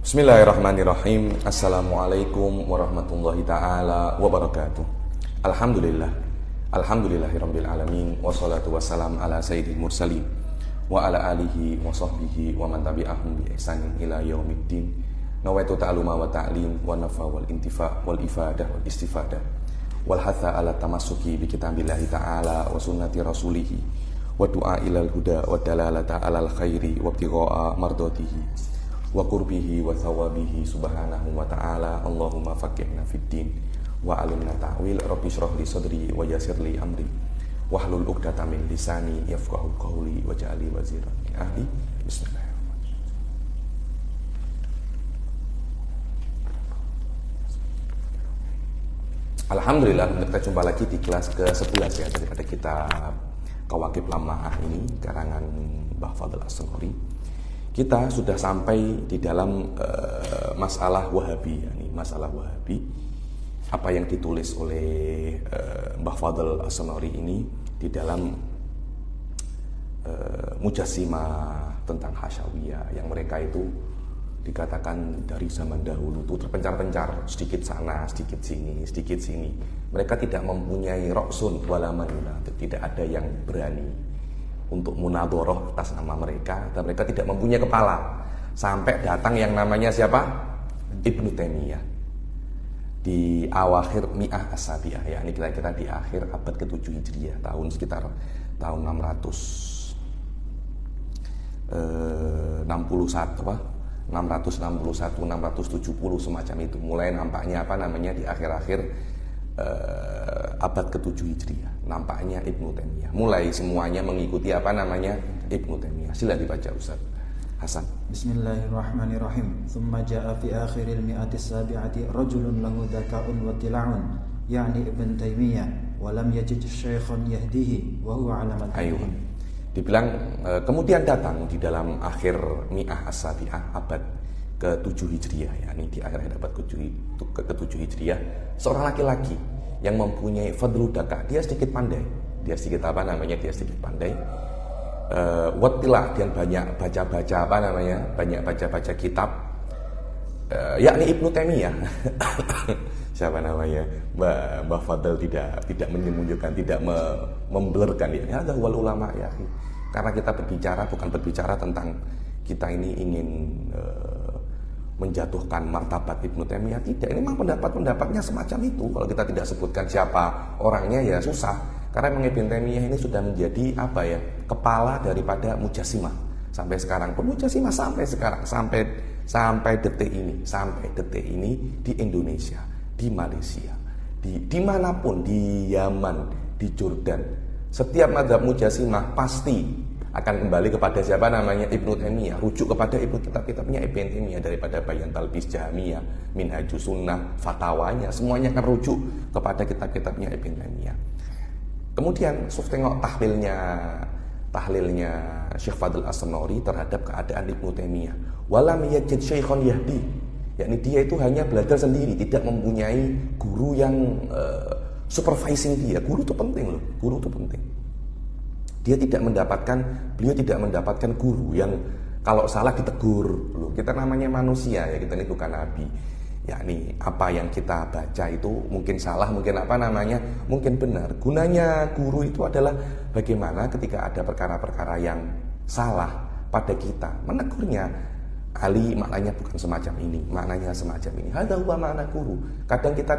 Bismillahirrahmanirrahim. Assalamualaikum warahmatullahi ta'ala wabarakatuh. Alhamdulillah. Alhamdulillahirabbil alamin. Wassalatu wassalam ala sayyidil mursalin wa ala alihi wa sahbihi wa man tabi'ahum bi ihsanin ila yaumiddin. Nawaitu ta'aluma wa ta'lim wa nafa wal intifa wal ifadah wal istifadah wal hatha ala tamassuki bi kitabillahi ta'ala wa sunnati rasulihi wa du'a ilal huda wa dalalata alal khairi wa ibtigha'a mardatihi wa qurbihi wa thawabihi subhanahu wa ta'ala. Allahumma faqihna fid din wa alimna ta'wil. Rabbi shrah li sadri wa yassir li amri wahlul 'uqdatam min lisani yafqahu qawli waj'alni waziran min ahli. Bismillahirrahmanirrahim. Alhamdulillah, kita jumpa lagi di kelas ke-11 ya daripada kitab Kawakib Lama'ah ini karangan Mbah Fadl As-Sanghori. Kita sudah sampai di dalam masalah Wahabi, yakni masalah Wahabi. Apa yang ditulis oleh Mbah Fadl As-Sanghori ini di dalam Mujassimah tentang Hasyawiyah, yang mereka itu dikatakan dari zaman dahulu itu terpencar-pencar, sedikit sana, sedikit sini, sedikit sini. Mereka tidak mempunyai roksun wala manuna, tidak ada yang berani untuk munadhoroh atas nama mereka, dan mereka tidak mempunyai kepala. Sampai datang yang namanya siapa? Ibnu Taimiyah di awakhir Mi'ah As-Sabi'ah, ya, ini kira-kira di akhir abad ke-7 Hijriah, tahun sekitar tahun 661 670 semacam itu. Mulai nampaknya di akhir-akhir abad ke-7 Hijriah, nampaknya Ibnu Taimiyah mulai semuanya mengikuti Ibnu Taimiyah. Sila dibaca Ustaz Hasan. Bismillahirrahmanirrahim. Thumma ja'a fi akhiril mi'ati sabi'ati rajulun lahu dzaka'un wa tila'un, yakni Ibnu Taimiyah, wa lam yajid syaikhan yahdihi wa huwa 'alamal Ayuh. Dibilang kemudian datang di dalam akhir Mi'ah As-Sabi'ah abad ke-7 Hijriah, yakni di akhir abad ke-7 Hijriah, seorang laki-laki yang mempunyai fadlu dakah. Dia sedikit pandai. Dia sedikit pandai. Wattilah, dan banyak baca-baca banyak baca-baca kitab. Yakni Ibnu Taimiyah. Siapa namanya? Mbah Fadl tidak menyembunyikan, tidak memblurkan dia. Ada wal ulama ya. Karena kita bukan berbicara tentang kita ini ingin menjatuhkan martabat Ibnu Taimiyah, tidak. Ini memang pendapat-pendapatnya semacam itu. Kalau kita tidak sebutkan siapa orangnya ya susah. Karena memang Ibnu Taimiyah ini sudah menjadi kepala daripada Mujassimah sampai sekarang. Mujassimah sampai detik ini di Indonesia, di Malaysia, dimanapun, di Yaman, di Jordan, setiap mazhab Mujassimah pasti akan kembali kepada siapa namanya? Ibnu Taimiyah. Rujuk kepada kitab-kitabnya Ibnu Taimiyah, daripada Bayan Talbis Jahmiyah, Minhajus Sunnah, fatwanya, semuanya akan rujuk kepada kitab-kitabnya Ibnu Taimiyah. Kemudian tengok tahlilnya Syekh Fadl As-Sanghori terhadap keadaan Ibnu Taimiyah. Walam yajid syaikhan yahdi, yakni dia itu hanya belajar sendiri, tidak mempunyai guru yang supervising dia. Guru itu penting loh, guru itu penting. Beliau tidak mendapatkan guru yang kalau salah ditegur. Loh, kita namanya manusia ya, kita ini bukan nabi. Yakni apa yang kita baca itu mungkin salah, mungkin mungkin benar. Gunanya guru itu adalah bagaimana ketika ada perkara-perkara yang salah pada kita, menegurnya. Ali maknanya bukan semacam ini, maknanya semacam ini. Hadza huwa makna guru. Kadang kita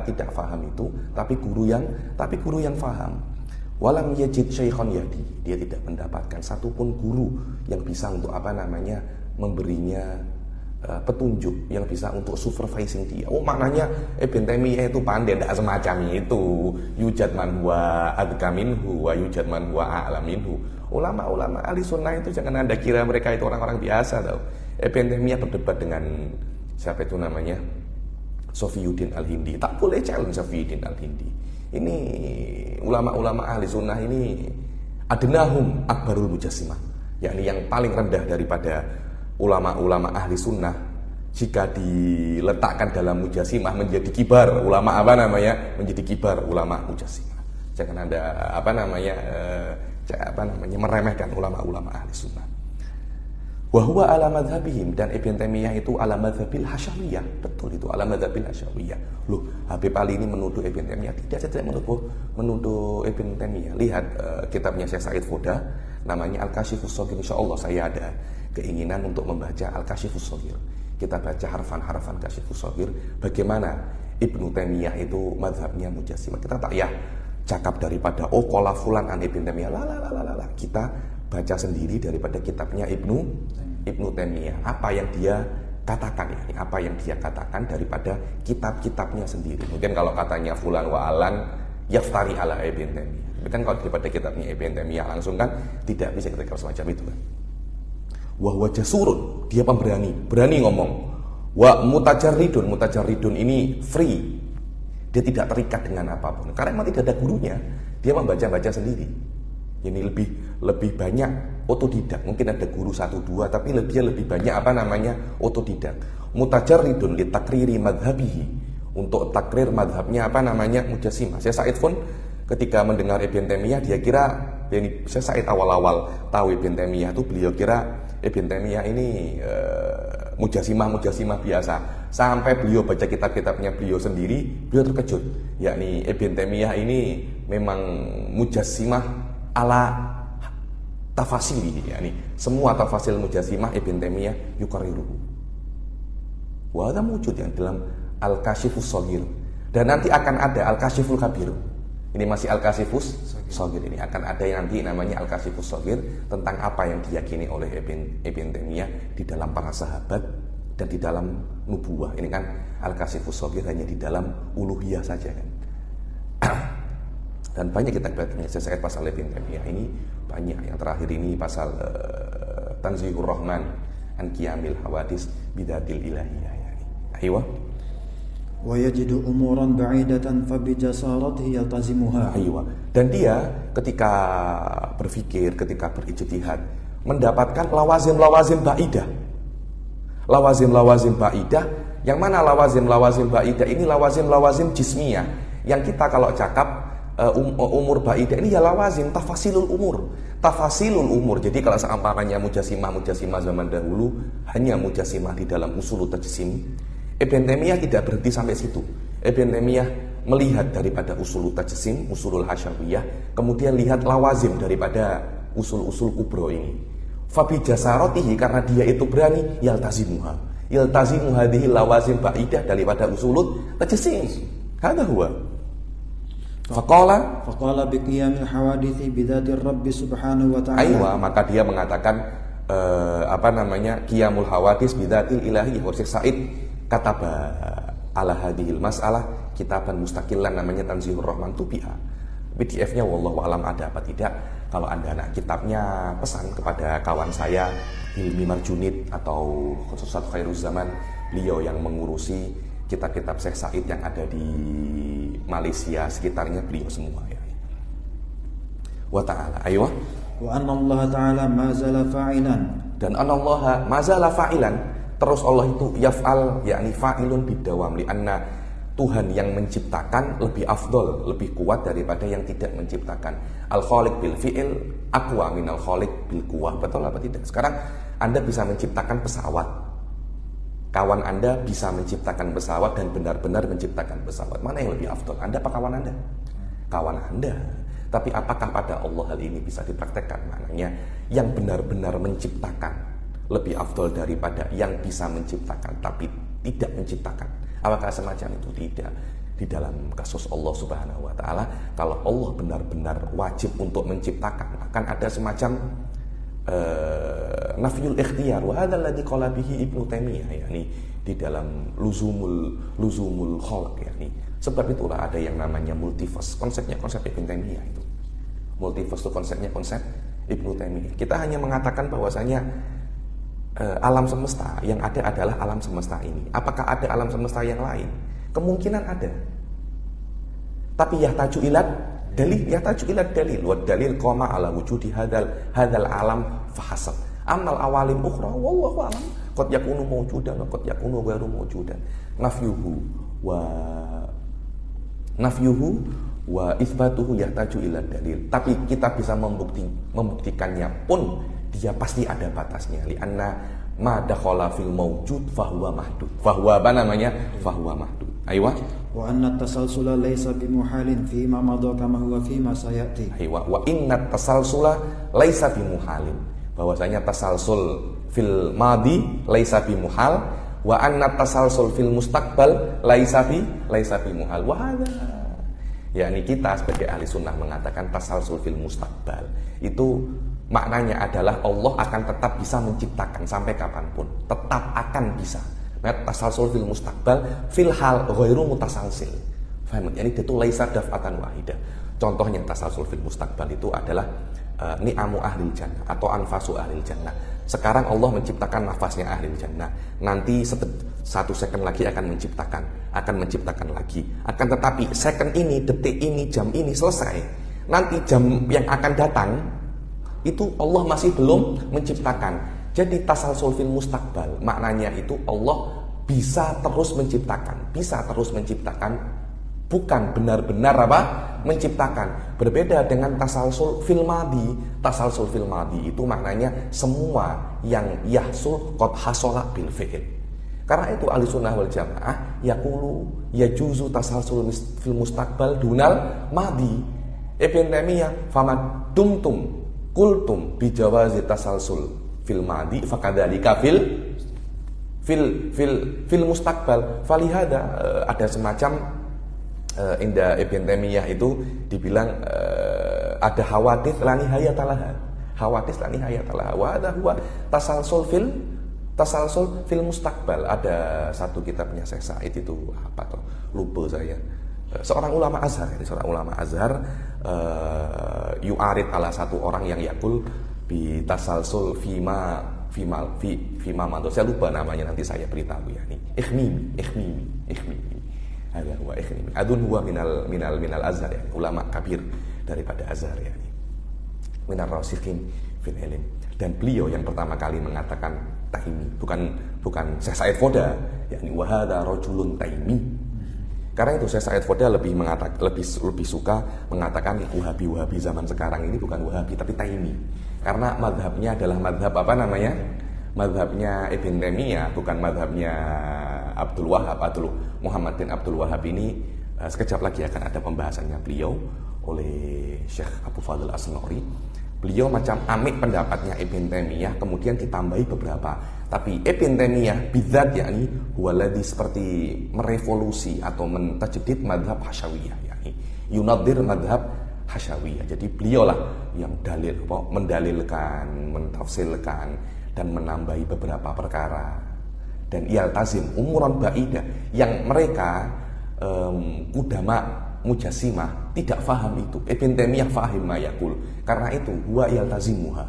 tidak paham itu, tapi guru yang paham. Walam yajid syaikhan yahdi, dia tidak mendapatkan satupun guru yang bisa untuk memberinya petunjuk, yang bisa untuk supervising dia. Oh, maknanya Ibnu Taimiyah itu pandai, tidak semacam itu. Yujad man huwa adka minhu wa yujad man huwa a'lam minhu. Ulama-ulama ahli sunnah itu jangan Anda kira mereka itu orang-orang biasa tahu. Ibnu Taimiyah berdebat dengan siapa itu namanya? Safiyuddin Al-Hindi. Tak boleh challenge Safiyuddin Al-Hindi. Ini ulama-ulama ahli sunnah ini adnahum akbarul mujassimah, yakni yang paling rendah daripada ulama-ulama ahli sunnah. Jika diletakkan dalam mujassimah menjadi kibar ulama menjadi kibar ulama mujassimah. Jangan Anda meremehkan ulama-ulama ahli sunnah. Wa huwa ala madhabihim, dan Ibn Taimiyah itu ala madhabil Hasyawiyah. Betul itu, ala madhabil Hasyawiyah. Loh, Habib Ali ini menuduh Ibn Taimiyah? Tidak, saya tidak menuduh Ibn Taimiyah. Lihat kitabnya Syekh Said Foda, namanya Al-Kashifus Shaghir. Insyaallah saya ada keinginan untuk membaca Al-Kashifus Shaghir. Kita baca harfan-harfan Kashifus Shaghir, bagaimana Ibn Taimiyah itu madhabnya Mujassimah. Kita tak ya cakap daripada qala fulan an Ibn Taimiyah. La. Kita baca sendiri daripada kitabnya Ibnu Taimiyah, apa yang dia katakan, ya, apa yang dia katakan daripada kitab-kitabnya sendiri. Mungkin kalau katanya fulan wa alan yaftari ala Ibn Taimiyah, tapi kan kalau daripada kitabnya Ibn Taimiyah langsung kan tidak bisa kita semacam itu kan. Wa huwa jasurun, dia berani ngomong. Wa mutajarridun ini free, dia tidak terikat dengan apapun karena memang tidak ada gurunya, dia membaca sendiri. Ini lebih banyak otodidak. Mungkin ada guru 1-2, tapi lebih banyak otodidak. Mutajarridun li takriri madhabihi, untuk takrir madhabnya Mujassimah. Saya Said pun ketika mendengar Ibn Taimiyah, dia kira saya Said awal-awal tahu Ibn Taimiyah itu, beliau kira Ibn Taimiyah ini Mujassimah biasa. Sampai beliau baca kitab-kitabnya beliau sendiri, beliau terkejut. Yakni Ibn Taimiyah ini memang Mujassimah ala tafasili, yakni semua tafasil Mujassimah Ibn Taimiyah yukarriruhu. Wa hadza wujud yang dalam Al-Kashifus Shaghir, dan nanti akan ada Al-Kashiful Kabir. Ini masih Al-Kashifus Shaghir, ini akan ada yang nanti namanya Al-Kashifus Shaghir, tentang apa yang diyakini oleh Ibn Taimiyah di dalam para sahabat dan di dalam nubuwah. Ini kan Al-Kashifus Shaghir hanya di dalam uluhiyah saja kan. Dan banyak kita baca saya pasal Ibn Taimiyah ini banyak. Yang terakhir ini pasal Tanzihur Rahman an Qiyamil Hawadis Bidatil Ilahiyah. Aywa. Wa yajidu umuran ba'idatan fa bi jasaratihi yaltazimuha. Aywa. Dan dia ketika berpikir, ketika berijtihad, mendapatkan lawazim ba'idah. Lawazim ba'idah, yang mana lawazim ba'idah ini lawazim jismiyah. Yang kita kalau cakap umur ba'idah ini ya lawazim tafasilul umur. Jadi kalau seumpamanya Mujassimah zaman dahulu hanya Mujassimah di dalam usul tajsim, Ibn Taimiyah tidak berhenti sampai situ. Ibn Taimiyah melihat daripada usul tajsim, usulul hasyawiyah, kemudian lihat lawazim daripada usul-usul kubro ini. Fabi jasaratihi, karena dia itu berani, yaltazimu hadhihi lawazim ba'idah daripada usulut tajsim. Hadza huwa. Faqala biqiyamil hawadithi bidzatir rabbi subhanahu wa ta'ala. Aywa, maka dia mengatakan qiyamul hawadis bidzatil ilahiyah. Syekh Said kataba ala hadhil mas'alah kitaban mustaqilan namanya Tanzihur Rahman Tubi'a. PDF-nya wallahu alam ada apa tidak. Kalau Anda nak kitabnya, pesan kepada kawan saya Hilmi Marjunid atau Ustaz Khairuz Zaman, beliau yang mengurusi kitab-kitab Syekh Said yang ada di Malaysia sekitarnya, beliau semua ya. Wa ta'ala, aywa. Wa anna Allah ta'ala mazala fa'ilan. Dan anna Allah mazala fa'ilan, terus Allah itu yaf'al, yakni fa'ilun bidawam, lianna Tuhan yang menciptakan lebih afdol, lebih kuat daripada yang tidak menciptakan. Al-Khaliq bil fi'il aqwa minal khaliq bil quwwah. Betul apa tidak? Sekarang Anda bisa menciptakan pesawat, kawan Anda bisa menciptakan pesawat dan benar-benar menciptakan pesawat. Mana yang lebih afdol? Anda apa kawan Anda? Kawan Anda. Tapi apakah pada Allah hal ini bisa dipraktekkan? Maknanya yang benar-benar menciptakan lebih afdol daripada yang bisa menciptakan tapi tidak menciptakan. Apakah semacam itu? Tidak. Di dalam kasus Allah Subhanahu wa taala, kalau Allah benar-benar wajib untuk menciptakan, akan ada semacam nafyul ikhtiyar. Wa hadzal ladzi qala bihi Ibnu Taimiyah, yakni di dalam luzumul khalq, yakni sebab itulah ada yang namanya multiverse. Konsep Ibnu Taimiyah itu. Multiverse itu konsep Ibnu Taimiyah. Kita hanya mengatakan bahwasanya alam semesta yang ada adalah alam semesta ini. Apakah ada alam semesta yang lain? Kemungkinan ada. Tapi yahtaju ilad dalil wa dalil qama ala wujudi hadzal alam fahasab. Amal awalim ukhra wallahu alam qad yakunu mawjudan wa qad yakunu ghairu mawjudan. Nafyuhu wa itsbatuhu yahtaju ilad dalil. Tapi kita bisa membuktikannya pun dia pasti ada batasnya. Lianna ma dakhala fil mawjud fahuwa mahdud. Fahuwa apa namanya? Fahuwa mahdud. Aywa. Wa anna tasalsula laysa bimuhalin fima madha kama huwa fima sayati. Aywa. Wa inna tasalsula laysa bimuhalin. Bahwasanya tasalsul fil madi laysa bimuhal, wa anna tasalsul fil mustaqbal laysa bimuhal. Wa hadza, yakni kita sebagai ahli sunnah mengatakan tasalsul fil mustaqbal itu maknanya adalah Allah akan tetap bisa menciptakan sampai kapanpun, tetap akan bisa. Nah, tasalsul fil mustaqbal fil hal ghairu mutasalsil. Faham? Yani itu laisa daf'atan wahidah. Contohnya tasalsul fil mustaqbal itu adalah ni'amu ahlil jannah atau anfasu ahlil jannah. Sekarang Allah menciptakan nafasnya ahlil jannah. Nanti 1 second lagi akan menciptakan lagi. Akan tetapi second ini, detik ini, jam ini selesai. Nanti jam yang akan datang itu Allah masih belum menciptakan. Jadi tasalsul fil mustaqbal maknanya itu Allah bisa terus menciptakan, bukan benar-benar menciptakan. Berbeda dengan tasalsul fil madi. Tasalsul fil madi itu maknanya semua yang yahsul qad hasala bil fi'il. Karena itu ahli sunnah wal jamaah yaqulu yajuzu tasalsul fil mustaqbal dunal madi. Ibn Taimiyah famad dumtum qultum bi jawazi tasalsul fil madi fakadzalika fil mustaqbal. Falihada ada semacam inda Ibn Taimiyah itu dibilang ada hawadits la nihayatalaha. Hawadits la nihayatalaha. Wa hadha huwa tasalsul fil mustaqbal. Ada satu kitabnya Syekh Said itu apa tuh? Lupa saya. Seorang ulama Azhar yu'arid ala satu orang yang yakul bi tasalsul fima mando. Saya lupa namanya, nanti saya beritahu ya. Ini Ikhmimi. Ada huwa Ikhmimi. Adun huwa minal Azhar ya. Ulama kabir daripada Azhar ya. Minar rasikhin fil ilm. Dan beliau yang pertama kali mengatakan Taimi, bukan Syekh Said Foda, yakni wa hadza rajulun Taimi. Karena itu Syekh Said Foda lebih suka mengatakan Wahabi zaman sekarang ini bukan Wahabi tapi Taimi. Karena madhabnya adalah madhab apa namanya? Madhabnya Ibn Taimiyah, bukan madhabnya Abdul Muhammad bin Abdul Wahhab. Ini sekejap lagi akan ada pembahasannya beliau oleh Syekh Abu Fadl As-Sanuri. Beliau macam amik pendapatnya Ibn Taimiyah, kemudian ditambahi beberapa. Tapi Ibn Taimiyah bidzat yakni huwaladzi seperti merevolusi atau mentajdid madhab Hasyawiyah, yakni yunadir madhab Hasyawiyah. Jadi beliaulah yang mendalilkan, mentafsirkan dan menambahi beberapa perkara. Dan yaltazim umuran ba'idah yang mereka kudama Mujassimah tidak faham itu. Ibn Taimiyah fahim ma yaqul. Karena itu huwa yaltazimuha.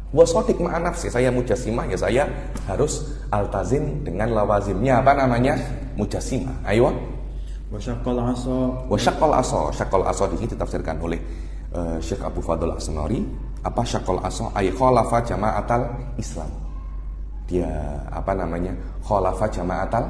Wa shadiq ma'a nafsi. Saya Mujassimah ya saya harus altazim dengan lawazimnya apa namanya? Mujassimah. Ayo. Wa syaqqal asa. Syaqqal asa di sini ditafsirkan oleh Syekh Abu Fadl As-Sanuri. Apa syaqqal asa? Ay khalafa jama'atal Islam. Dia apa namanya? Khalafa jama'atal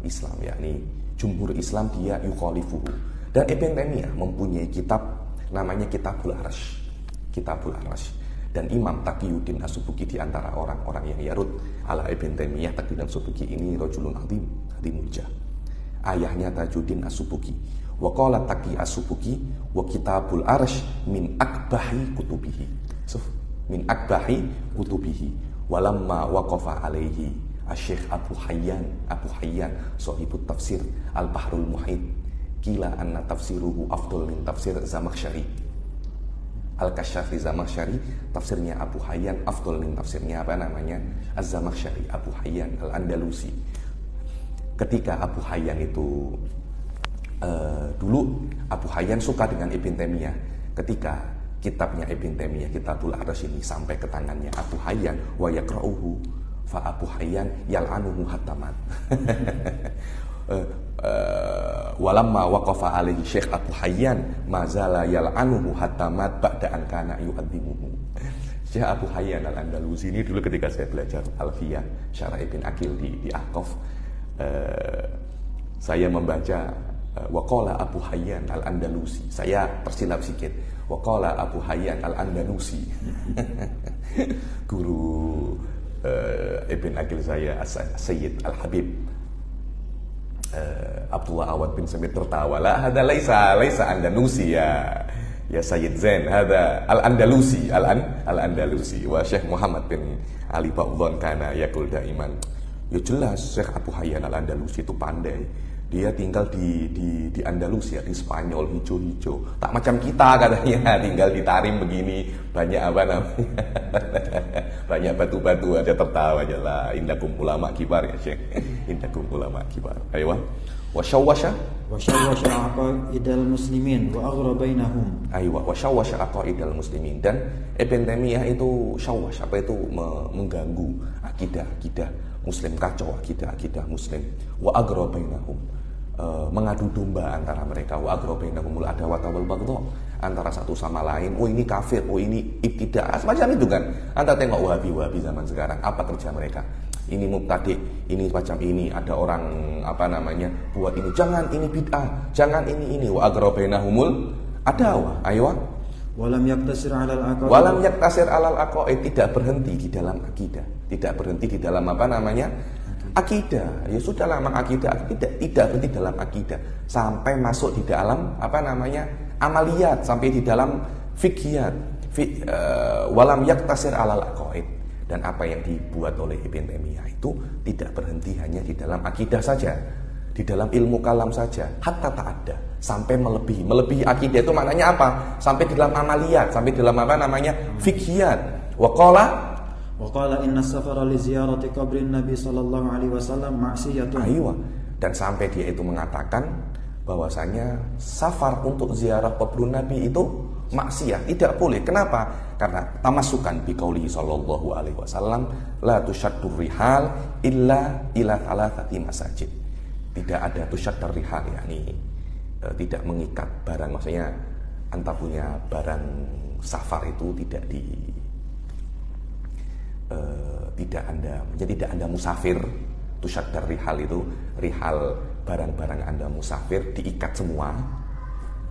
Islam, yakni jumhur Islam dia yukhalifuhu. Dan Ibn Taimiyah mempunyai kitab namanya Kitabul Arasy. Dan Imam Taqiyuddin As-Subki di antara orang-orang yang yarud ala Ibn Taimiyah. Taqiyuddin As-Subki ini rajulun adimul jah. Ayahnya Tajuddin As-Subki. Wa qala Taqi As-Subki wa Kitabul Arasy min akbahi kutubihi. Min akbahi kutubihi. Walamma waqafa alaihi Asy-Syaikh Abu Hayyan sahibut tafsir Al-Bahrul Muhit. Kila anna tafsiruhu afdal min tafsir Zamakhsyari. Al-Kasyafi Zamakhsyari, tafsirnya Abu Hayyan afdal min tafsirnya apa namanya? Az-Zamakhsyari, Abu Hayyan Al-Andalusi. Ketika Abu Hayyan itu dulu Abu Hayyan suka dengan Ibn Taimiyah. Ketika kitabnya Ibn Taimiyah Kitabul Arasy ini sampai ke tangannya Abu Hayyan wa yaqra'uhu fa Abu Hayyan yal'anuhu hattamat. Walamma waqafa alaihi Syekh Abu Hayyan mazala yal'anuhu hattamat ba'da an kana yu'adzimuhu. Syekh Abu Hayyan Al-Andalusi ini dulu ketika saya belajar Alfiyah Syarah Ibn Aqil di Ahqaf, saya membaca Waqala Abu Hayyan Al-Andalusi. Saya tersilap sedikit. Waqala Abu Hayyan Al-Andalusi. Guru Ibn Aqil saya Sayyid Al-Habib Abdullah Awad bin Samit tertawa. La hada laisa Andalusi ya Sayyid Zain, hada Al-Andalusi, Al-Andalusi. Wa Syekh Muhammad bin Ali Ba'udhan kana yaqul daiman. Ya jelas Syekh Abu Hayyan Al-Andalusi itu pandai. Dia tinggal di Andalusia, di Spanyol, hijau-hijau. Tak macam kita katanya, tinggal di Tarim begini, banyak apa namanya, banyak batu-batu, aja tertawa aja lah. Indakum ulama kibar ya Syekh, indakum ulama kibar. Ayo, wasyawasya aqaidal muslimin wa aghra bainahum. Ayo, wasyawasya aqaidal muslimin. Dan Ibn Taimiyah itu syawash, apa itu mengganggu akidah Muslim, kacau akidah Muslim. Wa aghra bainahum, mengadu domba antara mereka. Wa aghra bainahumul adawat wal baghdha, antara satu sama lain. Oh ini kafir, oh ini ibtidah, semacam itu kan. Anda tengok wahabi zaman sekarang, apa kerja mereka? Ini mubtadi, ini macam ini. Ada orang apa namanya buat ini, jangan ini bid'ah, jangan ini. Wa aghra bainahumul adawah. Ayo. Walam yaktasir alal aqaid, tidak berhenti di dalam akidah, tidak berhenti di dalam apa namanya akidah. Ya sudah lama akidah tidak berhenti dalam akidah, sampai masuk di dalam apa namanya amaliyat, sampai di dalam fiqhiyat. Walam yaktasir alal aqaid, dan apa yang dibuat oleh Ibn Taimiyah itu tidak berhenti hanya di dalam akidah saja, di dalam ilmu kalam saja, hatta ta'adda, sampai melebihi akidah. Itu maknanya apa? Sampai di dalam amaliyat, sampai di dalam apa namanya fiqhiyat. Waqala inna safara li ziyarati qabrin Nabi sallallahu alaihi wasallam ma'siyatun. Aywa. Dan sampai dia itu mengatakan bahwasanya safar untuk ziarah kuburan Nabi itu maksiat, tidak boleh. Kenapa? Karena tamasukan bi qauli sallallahu alaihi wasallam, la tushaddur rihal illa ila thalathati masajid. Tidak ada tushaddur rihal, yakni tidak mengikat barang, maksudnya anta punya barang safar itu tidak anda musafir. Tushaddur rihal itu, rihal barang-barang anda musafir diikat semua,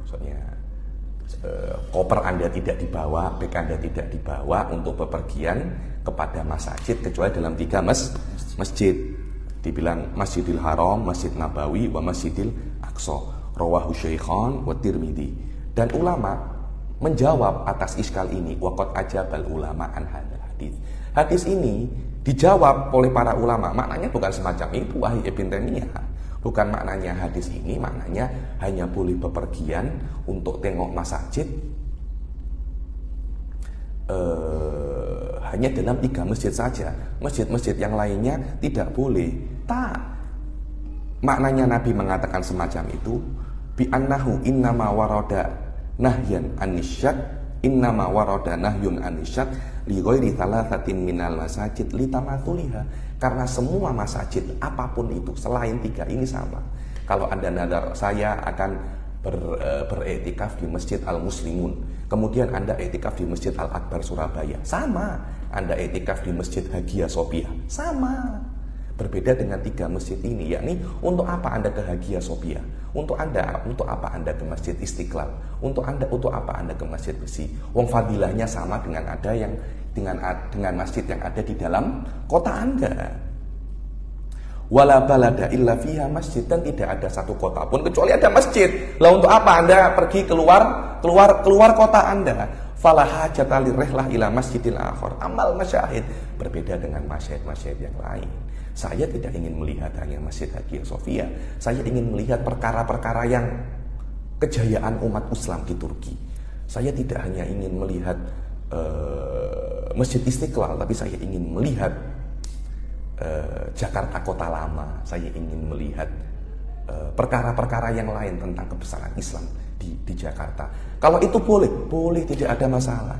maksudnya koper anda tidak dibawa, beg anda tidak dibawa untuk bepergian kepada masjid, kecuali dalam 3 masjid. Dibilang Masjidil Haram, Masjid Nabawi, wa Masjidil Aqsa. Rawahu Syaikhan wa Tirmidzi. Dan ulama menjawab atas iskal ini, waqad ajabal ulama an hadzal hadis. Hadis ini dijawab oleh para ulama. Maknanya bukan semacam itu, wahai Ibn Taimiyah. Bukan maknanya hadis ini, maknanya hanya boleh bepergian untuk tengok masjid hanya dalam 3 masjid saja. Masjid-masjid yang lainnya tidak boleh. Tak. Maknanya Nabi mengatakan semacam itu, bi annahu innama warada nahyan anisyad, innama warada nahyun anisyad li ghairi thalathatin minal masajid litamathuliha. Karena semua masjid apapun itu selain 3 ini sama. Kalau Anda nadar, saya akan beretikaf di Masjid Al-Muslimun, kemudian Anda etikaf di Masjid Al-Akbar Surabaya, sama. Anda etikaf di Masjid Hagia Sophia, sama. Berbeda dengan 3 masjid ini, yakni untuk apa Anda ke Hagia Sophia? Untuk apa Anda ke Masjid Istiqlal? Untuk apa Anda ke Masjid Besi? Wong fadilahnya sama dengan masjid yang ada di dalam kota Anda. Wala balada illa fiha masjid, dan tidak ada satu kota pun kecuali ada masjid. Lah untuk apa Anda pergi keluar kota Anda? Fala hajata lirihlah ila masjidil akhar. Amal masyahid, berbeda dengan masyahid yang lain. Saya tidak ingin melihat hanya Masjid Hagia Sophia. Saya ingin melihat perkara-perkara yang kejayaan umat Islam di Turki. Saya tidak hanya ingin melihat Masjid Istiqlal, tapi saya ingin melihat Jakarta Kota Lama. Saya ingin melihat perkara-perkara yang lain tentang kebesaran Islam di Jakarta. Kalau itu boleh, tidak ada masalah.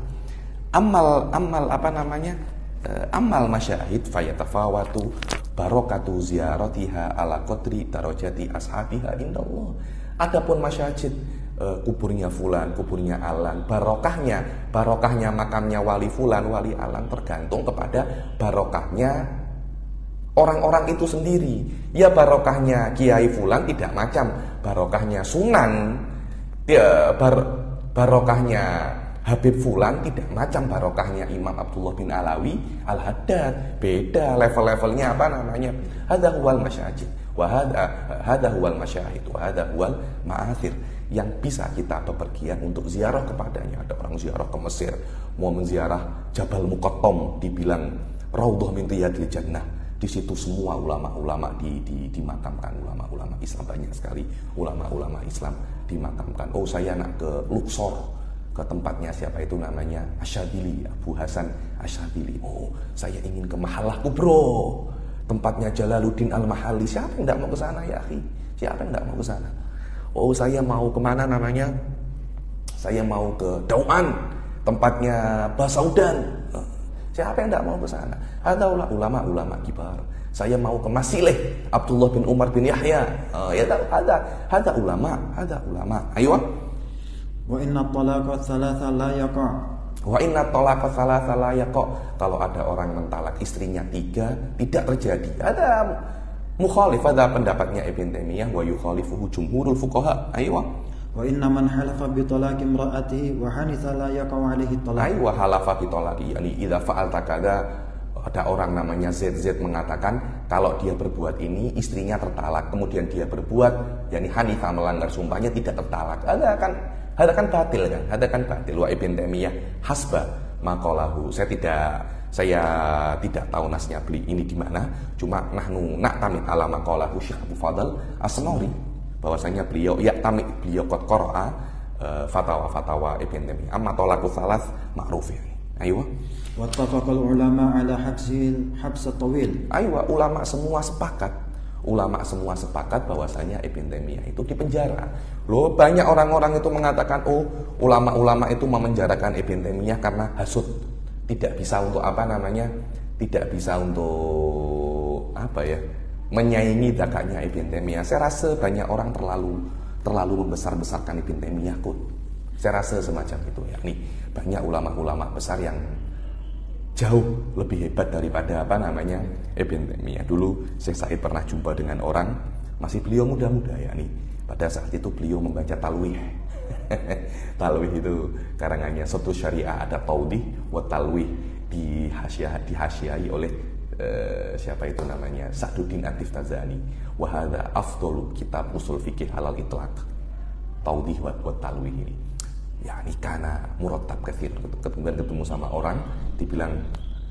Amal masyahid fayatafawatu barokatu ziyaratiha ala qadri darajati ashabiha indallah. Adapun masyajid, kuburnya fulan, kuburnya alan, barokahnya makamnya wali fulan, wali alan tergantung kepada barokahnya orang-orang itu sendiri. Ya barokahnya kiai fulan tidak macam barokahnya Sunan, barokahnya Habib Fulan tidak macam barokahnya Imam Abdullah bin Alawi Al-Haddad. Beda level-levelnya, apa namanya, hadza huwal masyajid wa hadza huwal masyahid wa hadza huwal ma'athir, yang bisa kita bepergian untuk ziarah kepadanya. Ada orang ziarah ke Mesir, mau menziarah Jabal Muqattam, dibilang Raudhah min riyadil jannah. Di situ semua ulama-ulama dimakamkan, ulama-ulama Islam, banyak sekali ulama-ulama Islam dimakamkan. Oh, saya nak ke Luxor, ke tempatnya siapa itu namanya Asyadili, Abu Hasan Asyadili. Oh, saya ingin ke Mahallah Kubro, tempatnya Jalaluddin Al-Mahalli. Siapa yang tidak mau ke sana ya, akhi? Siapa yang tidak mau ke sana? Oh, saya mau kemana namanya? Saya mau ke Dauan, tempatnya Basaudan. Siapa yang tidak mau ke sana? Ada ulama-ulama kibar. Saya mau ke Masileh, Abdullah bin Umar bin Yahya. Ada ulama. Ayo. Wa inna talaqa thalatha la yaqa'. Wa inna talaqa thalatha la yaqa'. Kalau ada orang mentalak istrinya 3, tidak terjadi. Ada mukhalif, ada pendapatnya Ibn Taimiyah, wa yukhalifuhu jumhurul fuqaha. Ayo. Wa inna man halafa bi talaqi imra'atihi wa hanitha la yaqa'u 'alaihi talaq. Wa halafa bi talaqi, yani idza fa'alta kada. Ada orang namanya ZZ mengatakan kalau dia berbuat ini istrinya tertalak, kemudian dia berbuat, yakni hanitha melanggar sumpahnya, tidak tertalak. Ada kan batil kan? Ada kan batil. Wa Ibn Taimiyah hasba maqalahu. Saya tidak tahu nasnya beli ini di mana. Cuma nahnu na'tamid ala maqalahu Syekh Abu Fadl As-Samauri, bahwasanya beliau qad qara'a fatwa Ibn Taimiyah. Amma talaqu salas ma'ruf ya. Ayo. Wattafaqal ulama ala habs tawil. Ayo, ulama semua sepakat bahwasanya Ibn Taimiyah itu dipenjara. Loh, banyak orang-orang itu mengatakan, oh, ulama-ulama itu memenjarakan Ibn Taimiyah karena hasud. Tidak bisa untuk menyaingi zakatnya Ibn Taimiyah. Saya rasa banyak orang terlalu membesar-besarkan Ibn Taimiyah kot. Saya rasa semacam itu, yakni banyak ulama-ulama besar yang jauh lebih hebat daripada Ibn Taimiyah. Dulu Syekh Said pernah jumpa dengan orang, masih beliau muda-muda, yakni pada saat itu beliau membaca Talwih. Talwih itu karangannya Satu Syariah, ada Taudih wa Talwih, dihasyiai oleh siapa itu namanya, Sa'duddin At-Tiftazani. Wa hadza afdhalu kitab usul fikih halal itlaq. Taudih wa Talwih ini, yakni karena murattab katsir. Kemudian ketemu sama orang, dibilang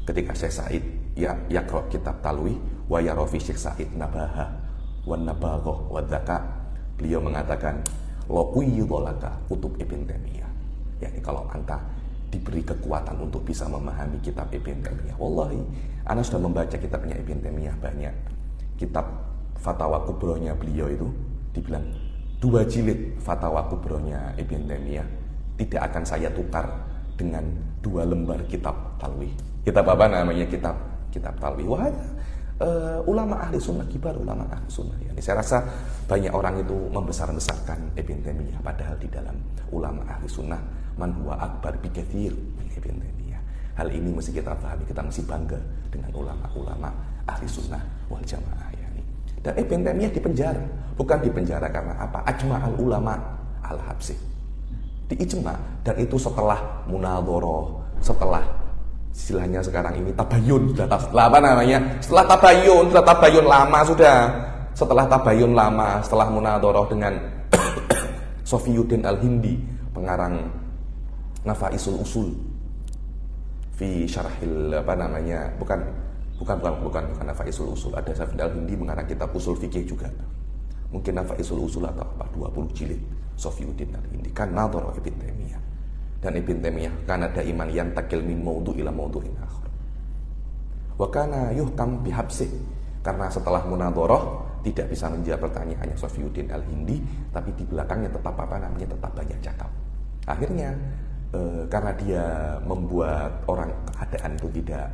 ketika Syekh Said yaqra kitab Talwih wa yara fi Syekh Said nabaha wan nabaghah wa dzaka, beliau mengatakan la quyidolaka kutub Ibn Taimiyah, yakni kalau anta diberi kekuatan untuk bisa memahami kitab Ibn Taimiyah. Wallahi, ana sudah membaca kitabnya Ibn Taimiyah banyak. Kitab Fatwa Kubronya beliau itu dibilang 2 jilid Fatwa Kubronya Ibn Taimiyah tidak akan saya tukar dengan 2 lembar kitab Talwih. Kitab apa namanya? Kitab Talwih. Wah, ulama ahli sunnah, kibar ulama ahli sunnah. Yani saya rasa banyak orang itu membesar-besarkan Ibn Taimiyah, padahal di dalam ulama ahli sunnah man huwa akbar bi katsir min Ibn Taimiyah. Hal ini mesti kita pahami, kita mesti bangga dengan ulama-ulama ahli sunnah wal jamaah. Yani. Dan Ibn Taimiyah dipenjara, bukan dipenjara karena apa? Ajma'al ulama al-habsi. Diijma, dan itu setelah munadharah, setelah istilahnya sekarang ini tabayun, setelah tabayun lama sudah. Setelah tabayun lama, setelah munadharah dengan Sofiyuddin Al-Hindi, pengarang Nafaisul Usul fi syarhil bukan Nafaisul Usul. Ada Sofiyuddin Al-Hindi mengarang kitab usul fikih juga. Mungkin Nafaisul Usul atau 20 jilid. Sofiyuddin Al-Hindi kan nadhara Ibn Taimiyah, dan Ibn Taimiyah kana daiman yantakil min maudhu' ila maudhu'in akhar wa kana yuhtam bihabsih, karena setelah munadharah tidak bisa menjawab pertanyaannya Sofiyuddin Al-Hindi, tapi di belakangnya tetap tetap banyak cakap. Akhirnya karena dia membuat orang keadaan itu tidak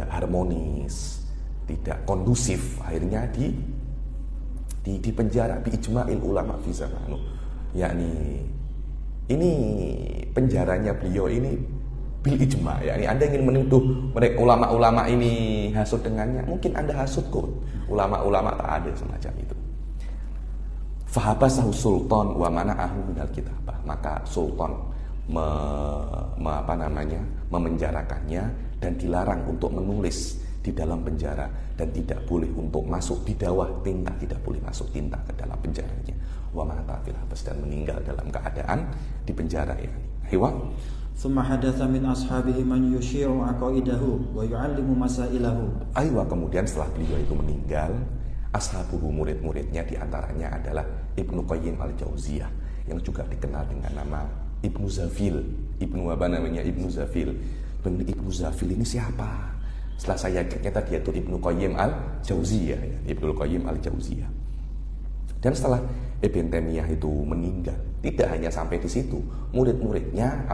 harmonis, tidak kondusif, akhirnya di penjara bi ijma'il ulama fi zamanu. Yakni ini penjaranya beliau ini bil ijma', yakni Anda ingin menuduh mereka ulama-ulama ini hasut dengannya, mungkin Anda hasut kok. Ulama-ulama tak ada semacam itu. Fahabasahu sultan wa mana'ahu minal kitabah. Maka sultan memenjarakannya dan dilarang untuk menulis di dalam penjara dan tidak boleh untuk masuk di bawah tinta, tidak boleh masuk tinta ke dalam penjaranya. Wa mata fil habas, dan meninggal dalam keadaan di penjara ya. Aywa. Thumma hadatsa min ashabihi man yushi'u aqaidahu wa yu'allimu masailahu. Aywa, kemudian setelah beliau itu meninggal, ashabuhu, murid-muridnya diantaranya adalah Ibnu Qayyim al-Jauziyah yang juga dikenal dengan nama Ibnu Zafil. Ibnu Zafil. Ibnu Zafil ini siapa? Setelah saya ternyata dia itu Ibnu Qayyim al-Jauziyah ya. Ibnu Qayyim al-Jauziyah. Dan setelah Ibn Taimiyah itu meninggal, tidak hanya sampai di situ, murid-muridnya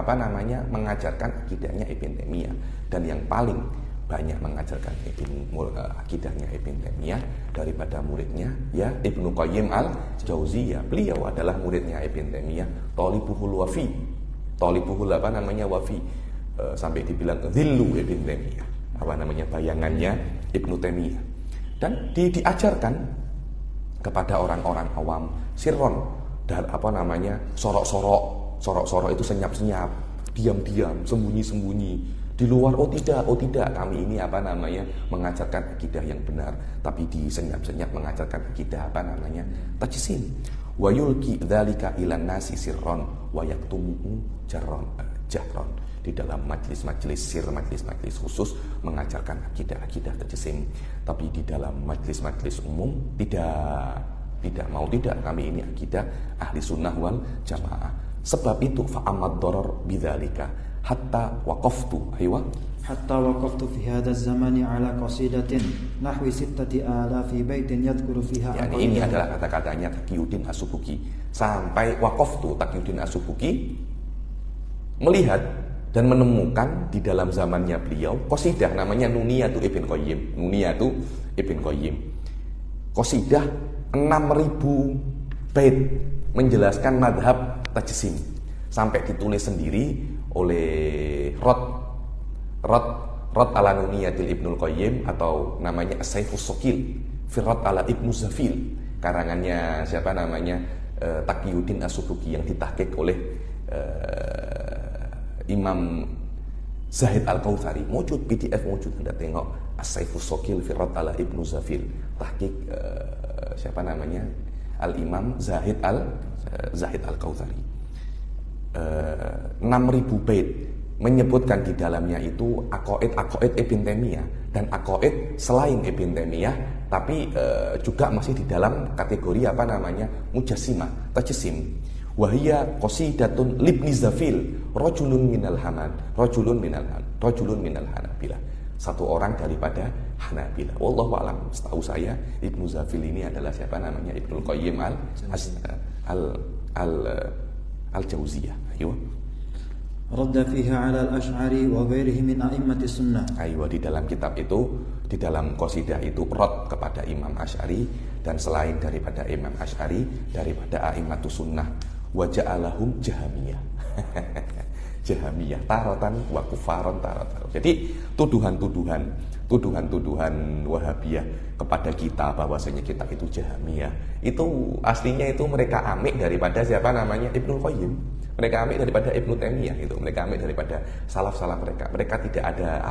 mengajarkan akidahnya Ibn Taimiyah, dan yang paling banyak mengajarkan akidahnya Ibn Taimiyah daripada muridnya ya Ibnu Qayyim al-Jauziyah. Beliau adalah muridnya Ibn Taimiyah, Thalibuhul Wafi. Thalibuhul Wafi. Sampai dibilang Dhillu Ibn Taimiyah. Bayangannya Ibnu Taimiyah. Dan diajarkan kepada orang-orang awam sirron, dan sorok-sorok itu senyap-senyap, diam-diam, sembunyi-sembunyi. Di luar, oh tidak, kami ini mengajarkan akidah yang benar, tapi di senyap-senyap mengajarkan akidah tajsim. Wa yulqi dzalika ilan nasi sirron wa yaktumuhu jahron. Di dalam majlis-majlis sir, majlis-majlis khusus mengajarkan akidah tajsim, tapi di dalam majlis-majlis umum tidak kami ini akidah ahli sunnah wal jamaah. Sebab itu fa'amad darar bidzalika hatta waqaftu fi hadha zamani ala qasidatin nahwi 6,000 baitin yadhkuru fiha. Ini adalah kata-katanya Taqiyuddin As-Subki. Sampai waqaftu, Taqiyuddin As-Subki melihat dan menemukan di dalam zamannya beliau qasidah namanya Nuniyatu Ibn Qayyim. Qasidah 6.000 bait menjelaskan madhab tajsim, sampai ditulis sendiri oleh Rad ala Nuniyatil Ibnul Qayyim, atau namanya As-Saifus Sokil fi Rad ala Ibnu Zafil, karangannya Taqiyuddin As-Subki yang ditahqiq oleh Imam Zahid Al-Kautsari. PDF mewujud, Anda tengok As-Saifus Sokil fi Rad ala Ibnu Zafil, tahqiq Al-Imam Zahid Al-Kautsari. 6.000 bait menyebutkan di dalamnya itu aqaid Ibn Taimiyah dan aqaid selain Ibn Taimiyah, tapi juga masih di dalam kategori mujassimah, tajsim. Wahia qasidatun libni Zafil rajulun minal Hanabilah, satu orang daripada Hanabilah. Wallahu a'lam. Setahu saya Ibnu Zafil ini adalah Ibnu Qayyim al-Jauziyah. Ayo. Radda fiha 'ala al-Asy'ari wa ghairihi min a'immatis sunnah. Ayo, di dalam kitab itu, di dalam qasidah itu rad kepada Imam Asy'ari dan selain daripada Imam Asy'ari, daripada a'immatus sunnah. Wa ja'alahum jahamiyah. Jahamiyah taratan wa kufaron taratan. Jadi tuduhan-tuduhan Wahabiyah kepada kita bahwasanya kita itu Jahamiyah, itu aslinya itu mereka ambil daripada Ibnu Qayyim. Mereka ambil daripada Ibnu Taimiyah itu. Mereka ambil daripada salaf-salaf mereka. Mereka tidak ada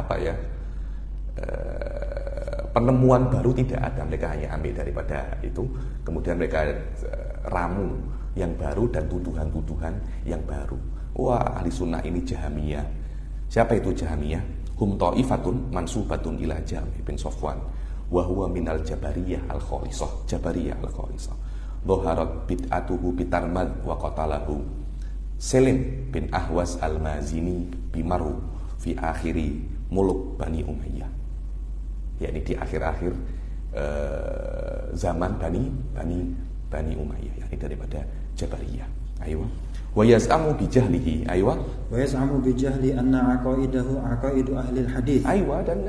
penemuan baru, tidak ada. Mereka hanya ambil daripada itu. Kemudian mereka ramu yang baru dan tuduhan-tuduhan yang baru. Wah, ahli sunnah ini Jahamiyah. Siapa itu Jahamiyah? Hum ta'ifatun mansubatun ila Jami bin Safwan wa huwa minal Jabariyah al-Khalisah. Dhaharat bid'atuhu bitarmad wa qatalahu Selim bin Ahwas al-Mazini bimaru fi akhiri muluk Bani Umayyah. Yakni di akhir-akhir zaman Bani Umayyah, yakni daripada Jabariyah. Ayo. Wa yaz'amu bi jahlihi, aywa. Wa yaz'amu bi jahli anna aqaidahu aqaidu ahli al-hadis. Aywa, dan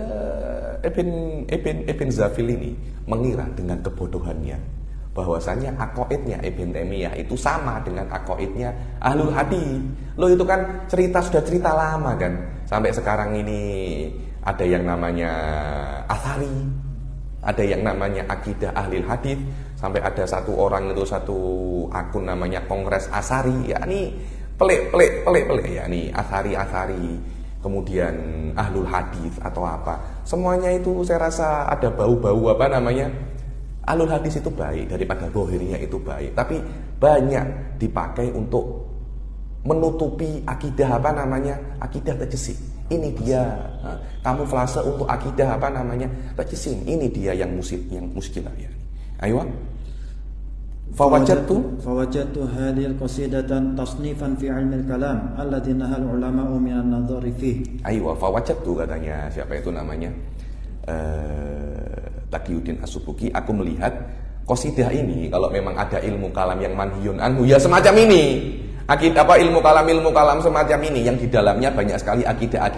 Ibn Zafil ini mengira dengan kebodohannya bahwasanya aqaidnya Ibn Taimiyah itu sama dengan aqaidnya Ahlul Hadis. Loh, itu kan sudah cerita lama kan. Sampai sekarang ini ada yang namanya Atsari, ada yang namanya akidah ahli hadis, sampai ada satu orang itu satu akun namanya Kongres Asari, yakni pelik, yakni Asari, kemudian ahlul hadis atau apa. Semuanya itu saya rasa ada bau-bau apa namanya. Ahlul hadis itu baik daripada dohirnya itu baik, tapi banyak dipakai untuk menutupi akidah apa namanya, akidah tajsim. Ini dia kamuflase untuk akidah apa namanya, tajsim. Ini dia yang muskilah ya. Ayo. Fawajadtu hadhihi al-qasidatan tasnifan fi ilmi al-kalam alladhi nahal ulama'u min an-nadhari fihi. Ayo, fawajadtu katanya siapa itu namanya? Taqiyuddin As-Subki. Aku melihat qasidah ini kalau memang ada ilmu kalam yang manhiyun anhu ya semacam ini. Akidah apa ilmu kalam semacam ini yang di dalamnya banyak sekali akidah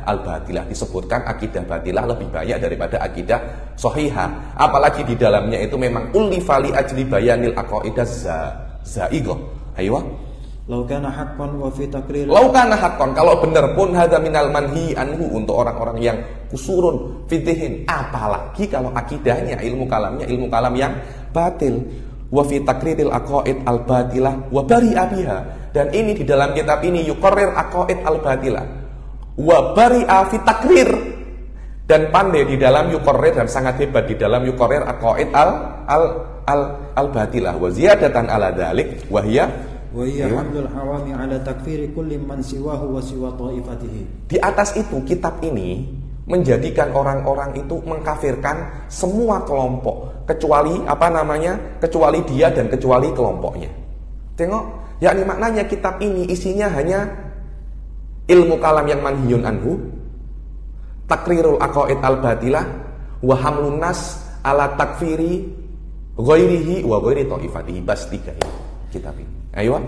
al-batilah, disebutkan akidah batilah lebih banyak daripada akidah sahihah. Apalagi di dalamnya itu memang ulifali ajli bayanil aqaidah zaighah. Ayo. Lau kana haqqan wa fi taqrir. Lau kana haqqan, kalau benar pun hadza minal manhi anhu untuk orang-orang yang kusurun fitihin, apalagi kalau akidahnya ilmu kalam yang batil. Wa fi taqriril aqaid al-batilah wa bari'a biha, dan ini di dalam kitab ini yuqarrir aqaid al-batilah wa bari'a fi taqrir, dan pandai di dalam yuqarrir dan sangat hebat di dalam yuqarrir aqaid al-batilah wa ziyadatan ala dzalik wa hiya hamlul awami ala takfiri kulli man siwahu wa siwa ta'ifatihi. Di atas itu kitab ini menjadikan orang-orang itu mengkafirkan semua kelompok kecuali kecuali dia dan kecuali kelompoknya. Tengok, yakni maknanya kitab ini isinya hanya ilmu kalam yang manhiyun anhu, takrirul aqaid al-batilah, wa hamlun nas ala takfiri ghairihi wa ghairi ta'ifatihi. Bas 3 ini kitab ini. Ayo.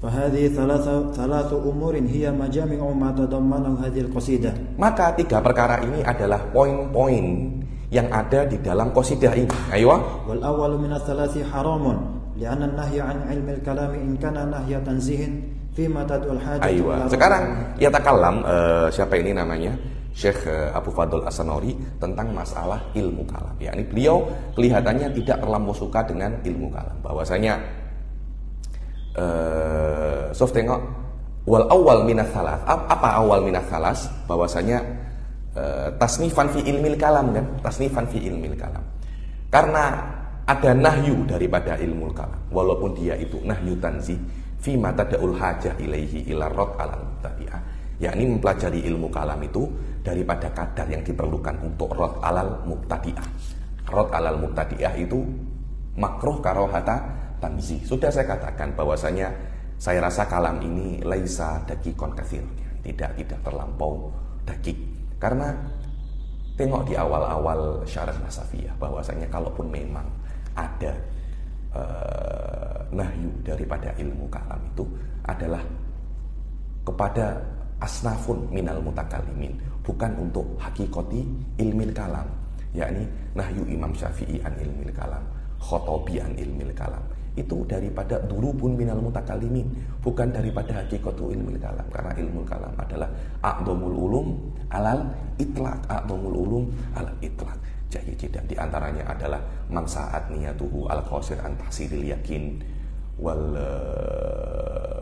Fahadhi thalathu umurin hiya majami'u ma tadammanahu hadhil qasidah. Maka 3 perkara ini adalah poin-poin yang ada di dalam qasidah ini. Ayo. Wal awwalu min ats-thalathi haramun li'anna an-nahya 'an 'ilmi al-kalam in kana nahya tanzihin fi ma tad'ul hajat. Ayo. Sekarang yatakallam siapa ini namanya? Syekh Abu Fadl As-Sanori tentang masalah ilmu kalam. Yakni beliau kelihatannya tidak terlampau suka dengan ilmu kalam. Bahwasanya Sof tengok wal awal minas salas. Apa awal minas salas? Bahwasanya tasnifan fi ilmil kalam kan? Tasnifan fi ilmil kalam. Karena ada nahyu daripada ilmu kalam, walaupun dia itu nahyu tanzih fi ma tad'ul hajah ilaihi ila rad alal mubtadi'ah. Yakni mempelajari ilmu kalam itu daripada kadar yang diperlukan untuk rad alal mubtadi'ah. Rad alal mubtadi'ah itu makruh karohata tanzih. Sudah saya katakan bahwasanya saya rasa kalam ini laisa dakikon katsir, tidak terlampau dakik. Karena tengok di awal-awal syarah Nasafiyah bahwasanya kalaupun memang ada nahyu daripada ilmu kalam itu adalah kepada asnafun minal mutakallimin, bukan untuk hakikati ilmil kalam, yakni nahyu Imam Syafi'i an ilmil kalam, Khotobi an ilmil kalam, itu daripada durubun minal mutakallimin, bukan daripada hakikatu ilmil kalam. Karena ilmu kalam adalah a'dhamul ulum alal itlaq, a'dhamul ulum alal itlaq. Jadi dan di antaranya adalah mansaat niyatuhu al-qasir an tahsilil yakin wal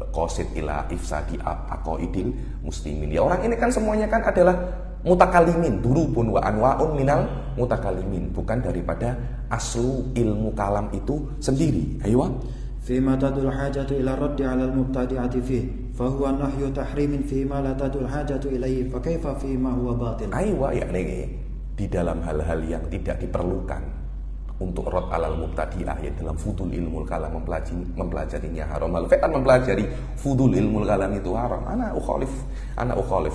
qasid ila ifsadi aqaidil muslimin. Ya orang ini kan semuanya kan adalah mutakallimin, durubun wa anwa'un minal mutakallimin, bukan daripada aslu ilmu kalam itu sendiri. Ayo. Fi ma tadul hajatu ila raddi 'ala al-mubtadi'ati fi fa huwa nahyu tahrimin fi ma la tadul hajatu ilaihi fa kaifa fi ma huwa batil. Ayo, yakni di dalam hal-hal yang tidak diperlukan untuk rad alal mubtadi'ah, ya dalam fudul ilmu kalam mempelajarinya haram. Al-fi'an mempelajari fudul ilmu kalam itu haram. Ana ukhalif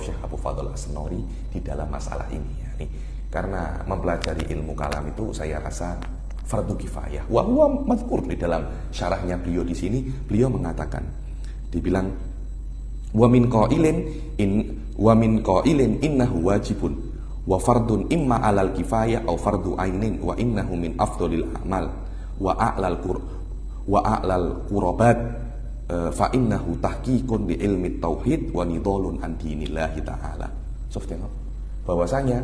Syekh Abu Fadl As-Sanori di dalam masalah ini, yakni karena mempelajari ilmu kalam itu saya rasa fardu kifayah. Wa huwa mazkur di dalam syarahnya beliau di sini, beliau mengatakan, dibilang wa min qailin innahu wajibun wa fardun imma alal kifayah au fardu ainin wa innahu min afdhalil a'mal wa a'lal qurabat fa innahu tahqiqun li ilmi tauhid wa nidhalun an dinillahi ta'ala. Sof tengok bahwasanya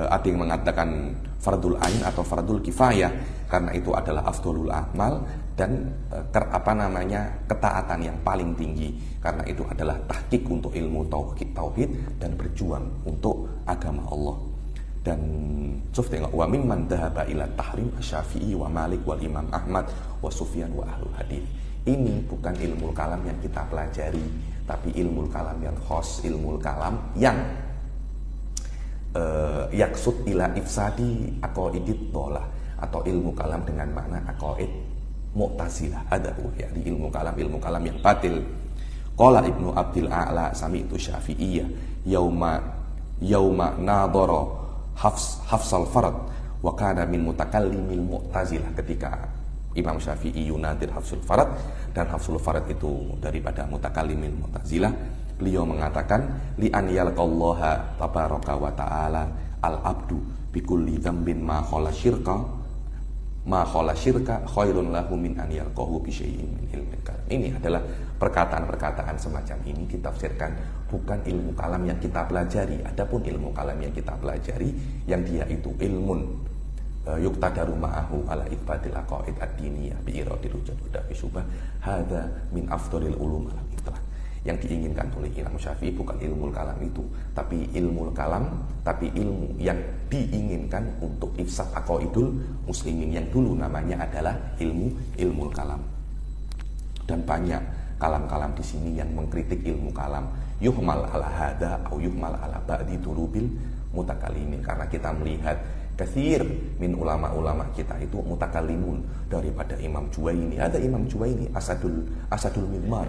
ada yang mengatakan fardul ain atau fardul kifayah, karena itu adalah afdholul amal dan ketaatan yang paling tinggi, karena itu adalah tahqiq untuk ilmu tauhid dan berjuang untuk agama Allah. Dan tengok, wa mimman dhahaba ila tahrim Asy-Syafi'i wa Malik wal Imam Ahmad wa Sufyan wa ahlul hadis. Ini bukan ilmu kalam yang kita pelajari, tapi ilmu kalam yang khos, ilmu kalam yang yaksud ila ifsadi aqaidid dhalah, atau ilmu kalam dengan makna aqaid Mu'tazilah. Ada yakni ilmu kalam yang batil. Qala Ibnu Abdil A'la sami'tu Syafi'iyyah yauma nadara hafsal farad wa kana min mutakallimil Mu'tazilah. Ketika Imam Syafi'i yunadir hafsul farad, dan hafsul farad itu daripada mutakallimil Mu'tazilah, beliau mengatakan li an yalqallaha tabaraka wa ta'ala al abdu bi kulli dzambin ma khala syirka khairun lahu min an yalqahu bi syai'in min ilmin kalam. Ini adalah perkataan-perkataan semacam ini ditafsirkan bukan ilmu kalam yang kita pelajari. Adapun ilmu kalam yang kita pelajari yang dia itu ilmun yuqtadaru ma'ahu ala ibadil aqaid ad-diniyah bi iradi rujud wa fi syubah hadza min afdhalil ulum al itlaq. Yang diinginkan oleh Imam Syafi'i bukan ilmu kalam itu, tapi ilmu yang diinginkan untuk ifsad aqaidul muslimin, yang dulu namanya adalah ilmu kalam. Dan banyak kalam-kalam di sini yang mengkritik ilmu kalam, yuhmal ala hada atau yuhmal ala ba'di turubil mutakallimin, karena kita melihat katsir min ulama-ulama kita itu mutakallimun, daripada Imam Juwaini. Ada Imam Juwaini asadul mimar,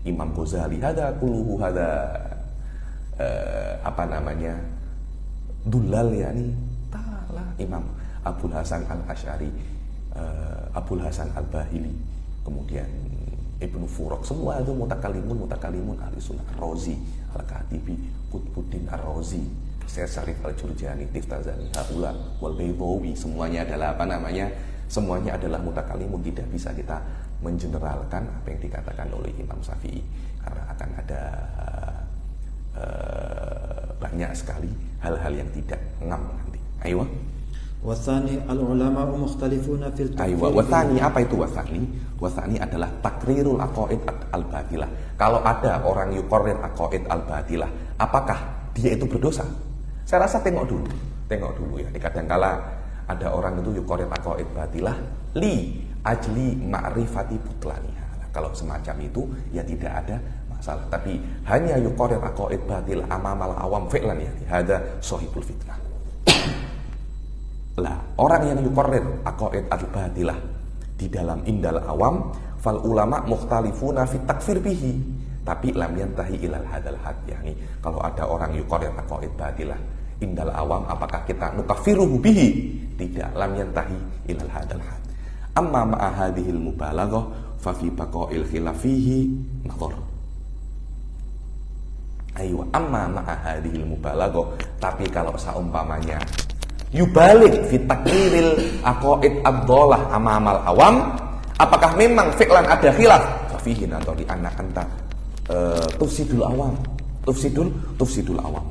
Imam Ghazali hada kulluhu hada dullal, yani ta'ala. Imam Abul Hasan Al-Asy'ari, Abul Hasan Al-Bahili, kemudian Ibnu Furaq, semua itu mutakallimun ahli sunnah. Ar-Razi Al-Katibi, Qutbuddin Ar-Razi, Syekh Syarif Al-Jurjani, Tiftazani, Haula wal Baydawi, semuanya adalah semuanya adalah mutakallimun. Tidak bisa kita mengeneralkan apa yang dikatakan oleh Imam Syafi'i, karena akan ada banyak sekali hal-hal yang tidak ngam nanti. Aywa. Wasani al-ulama mukhtalifuna fil takfir. Aywa, wasani apa itu wasani? Wasani adalah takrirul aqaid al-batilah. Kalau ada orang yuqarrir aqaid al-batilah, apakah dia itu berdosa? Saya rasa tengok dulu ya. Kadang-kala ada orang itu yuqarrir aqaid batilah li ajli ma'rifati butlaniha. Nah, kalau semacam itu ya tidak ada masalah. Tapi hanya yuqarrir aqaid batil amamal awam fi'lan, ya hada sahibul fitnah. Lah, orang yang yuqarrir aqaid al-batilah di dalam indal awam, fal ulama mukhtalifuna fi takfir bihi, tapi lam yantahi ilal hadal had. Yani kalau ada orang yuqarrir aqaid batilah indal awam, apakah kita nukaffiruhu bihi? Tidak, lam yantahi ilal hadal had. Amma ma'a hadhil mubalaghah fa fi baqa'il khilafihi nadhar. Aywa, amma ma'a hadhil mubalaghah, tapi kalau seumpamanya yubalik fi takriril aqaid ad-dhalah amamal awam, apakah memang fi'lan ada khilaf? Fa fihi nadhar li anna anta tufsidul awam. Tufsidul awam.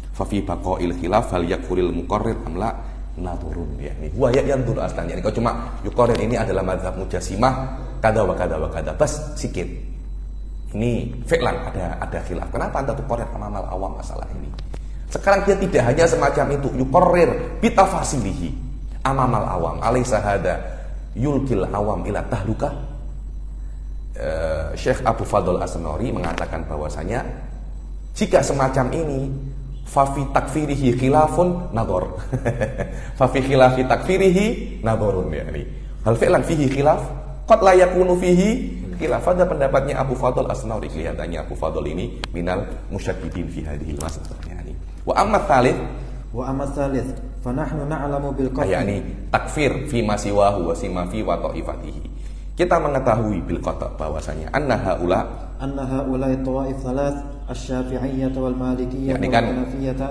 Fa fi baqa'il khilaf hal yakfuril muqarrir am la nadurun, yakni wa yandur aslan. Yani kalau cuma yuqarrir ini adalah mazhab Mujassimah kada wa kada bas sikit. Ini fi'lan ada khilaf. Kenapa anda tuqarrir amamal awam masalah ini? Sekarang dia tidak hanya semacam itu, yuqarrir bitafasilihi amamal awam. Alaysa hada yulkil awam ila tahluka. Syekh Abu Fadl As-Sanori mengatakan bahwasanya jika semacam ini fafi takfirihi khilafun nadhar. Fafi khilafi takfirihi nadharun, yani hal fi'lan fihi khilaf qad la yakunu fihi khilaf. Ada pendapatnya Abu Fadl As-Sanori. Kelihatannya Abu Fadl ini minal musyaddidin fi hadhil masalah, yani wa amma tsalits fa nahnu na'lamu bil qat'i, yani takfir fi ma siwahu wa sima fi wa ta'ifatihi. Kita mengetahui bil qata' bahwasanya anna haula tawaif thalath asy-Syafi'iyyah wal Malikiyyah wal Hanafiyyah.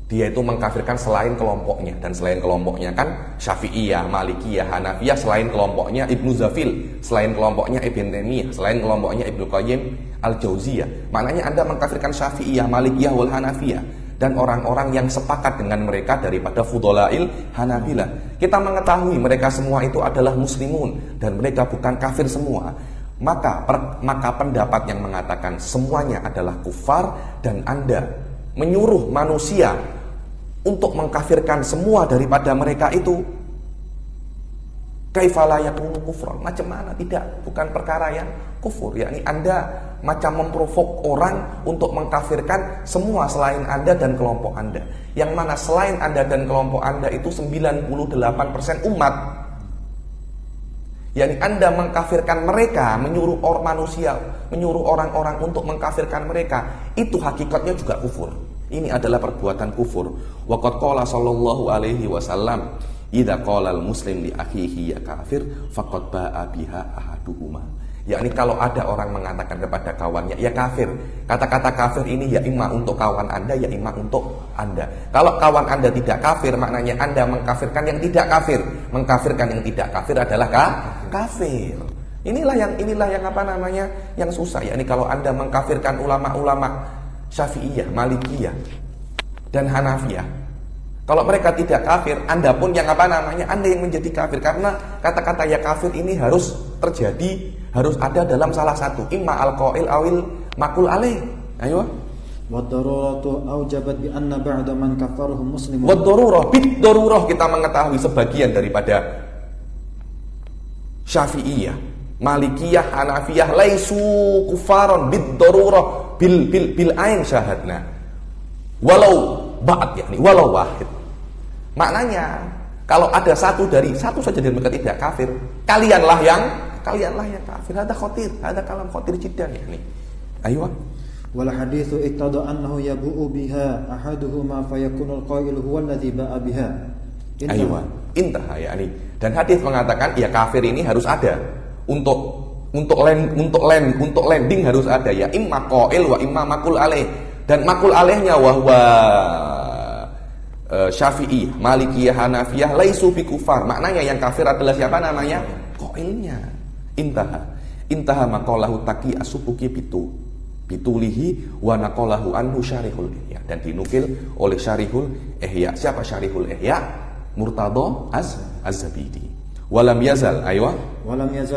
Dia itu mengkafirkan selain kelompoknya, dan selain kelompoknya kan Syafi'iyah, Malikiyah, Hanafiyah, selain kelompoknya Ibnu Zafil, selain kelompoknya Ibn Taimiyah, selain kelompoknya Ibnu Qayyim Al-Jauziyah. Maknanya Anda mengkafirkan Syafi'iyah, Malikiyah wal Hanafiyah. dan orang-orang yang sepakat dengan mereka daripada fudhalail Hanabilah. Kita mengetahui mereka semua itu adalah muslimun dan mereka bukan kafir semua. Maka pendapat yang mengatakan semuanya adalah kufar dan Anda menyuruh manusia untuk mengkafirkan semua daripada mereka itu, kaifala yakunu kufran, macam mana? Tidak, bukan perkara yang kufur. Yakni Anda macam memprovok orang untuk mengkafirkan semua selain Anda dan kelompok Anda, yang mana selain Anda dan kelompok Anda itu 98% umat. Yakni Anda mengkafirkan mereka, menyuruh manusia, menyuruh orang-orang untuk mengkafirkan mereka, itu hakikatnya juga kufur. Ini adalah perbuatan kufur. Waqad qala sallallahu alaihi wasallam, idza qala al-muslim li akhihi ya kafir faqad ba'a biha ahaduhuma. Yakni kalau ada orang mengatakan kepada kawannya ya kafir, kata-kata kafir ini ya imma untuk kawan Anda, ya imma untuk Anda. Kalau kawan Anda tidak kafir, maknanya Anda mengkafirkan yang tidak kafir. Mengkafirkan yang tidak kafir adalah kafir. Inilah yang apa namanya? Yang susah. Yakni kalau Anda mengkafirkan ulama-ulama Syafi'iyah, Malikiyah dan Hanafiyah, kalau mereka tidak kafir, Anda pun yang apa namanya? Anda yang menjadi kafir, karena kata-kata ya kafir ini harus terjadi, harus ada dalam salah satu, imma al-qail awil makul alaih. Ayo. Wad-daruratu aujabat bi anna ba'da man kafaruhum muslimun. Wad-darurah, bid-darurah kita mengetahui sebagian daripada Syafi'iyah, Malikiyah, Hanafiyah laisu kufaron bid-darurah bil ain syahadna. Walau ba'd, yakni walau wahid. Maknanya kalau ada satu saja dari mereka tidak kafir, kalianlah yang kafir. Ada khatir, ada kalam khatir jiddan yakni. Ayo. Wal haditsu iqtada annahu yabu'u biha ahaduhuma fayakunu al-qailu huwa alladhi ba'a biha. Ayo. Intaha yakni. Dan hadis mengatakan ya kafir ini harus ada untuk landing harus ada ya imma qail wa imma makul alaih. Dan makul alaihnya wahwa Syafi'i, Malikiyah, Hanafiyah laisu bi kufar. Maknanya yang kafir adalah siapa namanya? Qailnya. Intaha maqalahu taqi as-subuki bitulihi wa naqalahu anhu syarihul ihya. Dan dinukil oleh syarihul ihya. Siapa syarihul ihya? Murtadha az-Zabidi. Walam yazal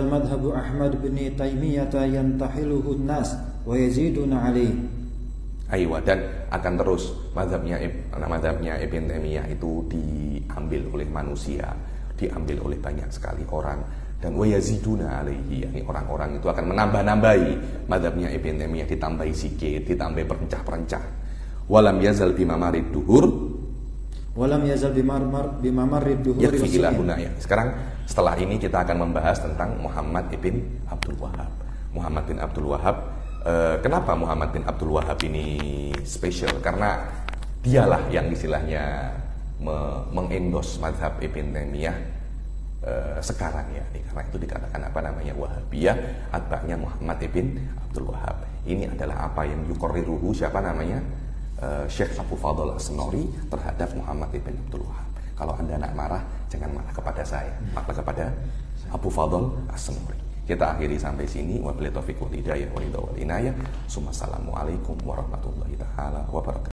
madhabu Ahmad bin Taimiyah yantahiluhu an-nas wa yaziduna alaihi. Dan akan terus mazhabnya Ibn Taimiyah itu diambil oleh manusia, diambil oleh banyak sekali orang, dan wa yaziduna alaihi, yakni orang-orang itu akan menambah-nambahi mazhabnya Ibn Taimiyah, ditambahi sikit, ditambah perencah-perencah. Walam yazal bimamarid duhur yakfi ila huna ya. Sekarang setelah ini kita akan membahas tentang Muhammad bin Abdul Wahhab. Muhammad bin Abdul Wahhab, kenapa Muhammad bin Abdul Wahhab ini spesial? Karena dialah yang istilahnya mengendos mazhab Ibn Taimiyah sekarang ya. Karena itu dikatakan apa namanya Wahabiyah, atba'nya Muhammad bin Abdul Wahhab. Ini adalah apa yang yuqarriruhu siapa namanya? Syekh Abu Fadl As-Sam'ari terhadap Muhammad bin Abdul Wahhab. Kalau Anda nak marah, jangan marah kepada saya, marah kepada Abu Fadl As-Sam'ari. Kita akhiri sampai sini. Wabillahi taufiq wal hidayah wal inayah. Assalamualaikum warahmatullahi taala wabarakatuh.